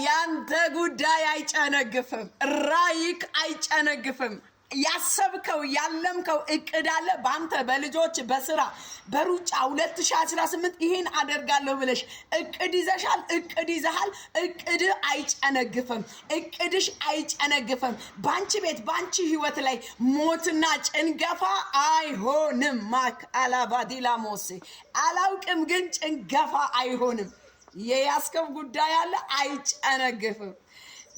ያንተ ጉዳይ አይጨነግፍም ራይክ አይጨነግፍም ያሰብከው ያለምከው እቅድ አለ ባንተ በልጆች በስራ በሩጫ 2018 ይሄን አደርጋለሁ ብለሽ እቅድ ይዘሻል እቅድ ይዘሃል እቅድ አይጨነግፍም እቅድሽ አይጨነግፍም ባንቺ ቤት ባንቺ ህይወት ላይ ሞትና ጭንገፋ አይሆንም ማክ አላባዲላሞስ አላውቅም ግን ጭንገፋ አይሆንም የያስከው ጉዳይ አለ አይጨነግፍም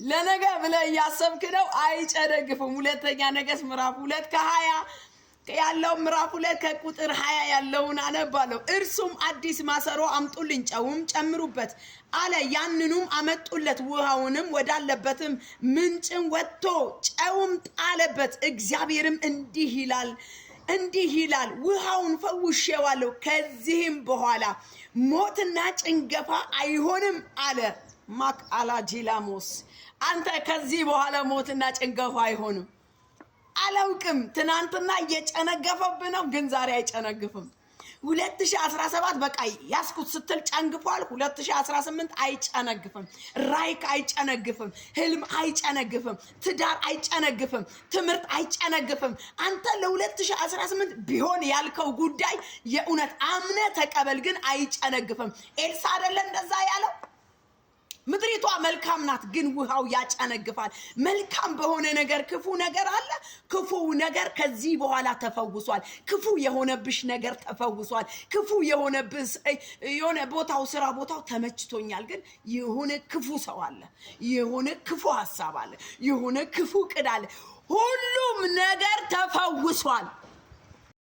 ለነገ ብለህ ያሰብክ ነው አይጨነግፍም ሁለተኛ ነገሥት ምዕራፍ 2 ከ20 ያለው ምዕራፍ 2 ከቁጥር 20 ያለውን አነባለሁ እርሱም አዲስ ማሰሮ አምጡልኝ ጨውም ጨምሩበት አለ ያንኑም አመጡለት ውሃውንም ወዳለበትም ምንጭም ወጥቶ ጨውም ጣለበት እግዚአብሔርም እንዲህ ይላል ውሃውን ፈውሼዋለሁ ከዚህም በኋላ ሞትና ጭንገፋ አይሆንም አለ ማክ አላጂላሞስ አንተ ከዚህ በኋላ ሞትና ጭንገፋ አይሆንም አላውቅም ትናንትና እየጨነገፈብህ ነው ግን ዛሬ አይጨነግፍም 2017 በቃ ያስኩት ስትል ጨንግፏል 2018 አይጨነግፍም ራይክ አይጨነግፍም ህልም አይጨነግፍም ትዳር አይጨነግፍም ትምህርት አይጨነግፍም አንተ ለ2018 ቢሆን ያልከው ጉዳይ የእውነት አምነ ተቀበል ግን አይጨነግፍም ኤልሳ አይደለ እንደዛ ያለው ምድሪቷ መልካም ናት ግን ውሃው ያጨነግፋል መልካም በሆነ ነገር ክፉ ነገር አለ ክፉ ነገር ከዚህ በኋላ ተፈውሷል ክፉ የሆነብሽ ነገር ተፈውሷል ክፉ የሆነብስ የሆነ ቦታው ስራ ቦታው ተመችቶኛል ግን የሆነ ክፉ ሰው አለ የሆነ ክፉ ሐሳብ አለ የሆነ ክፉ ቅድ አለ ሁሉም ነገር ተፈውሷል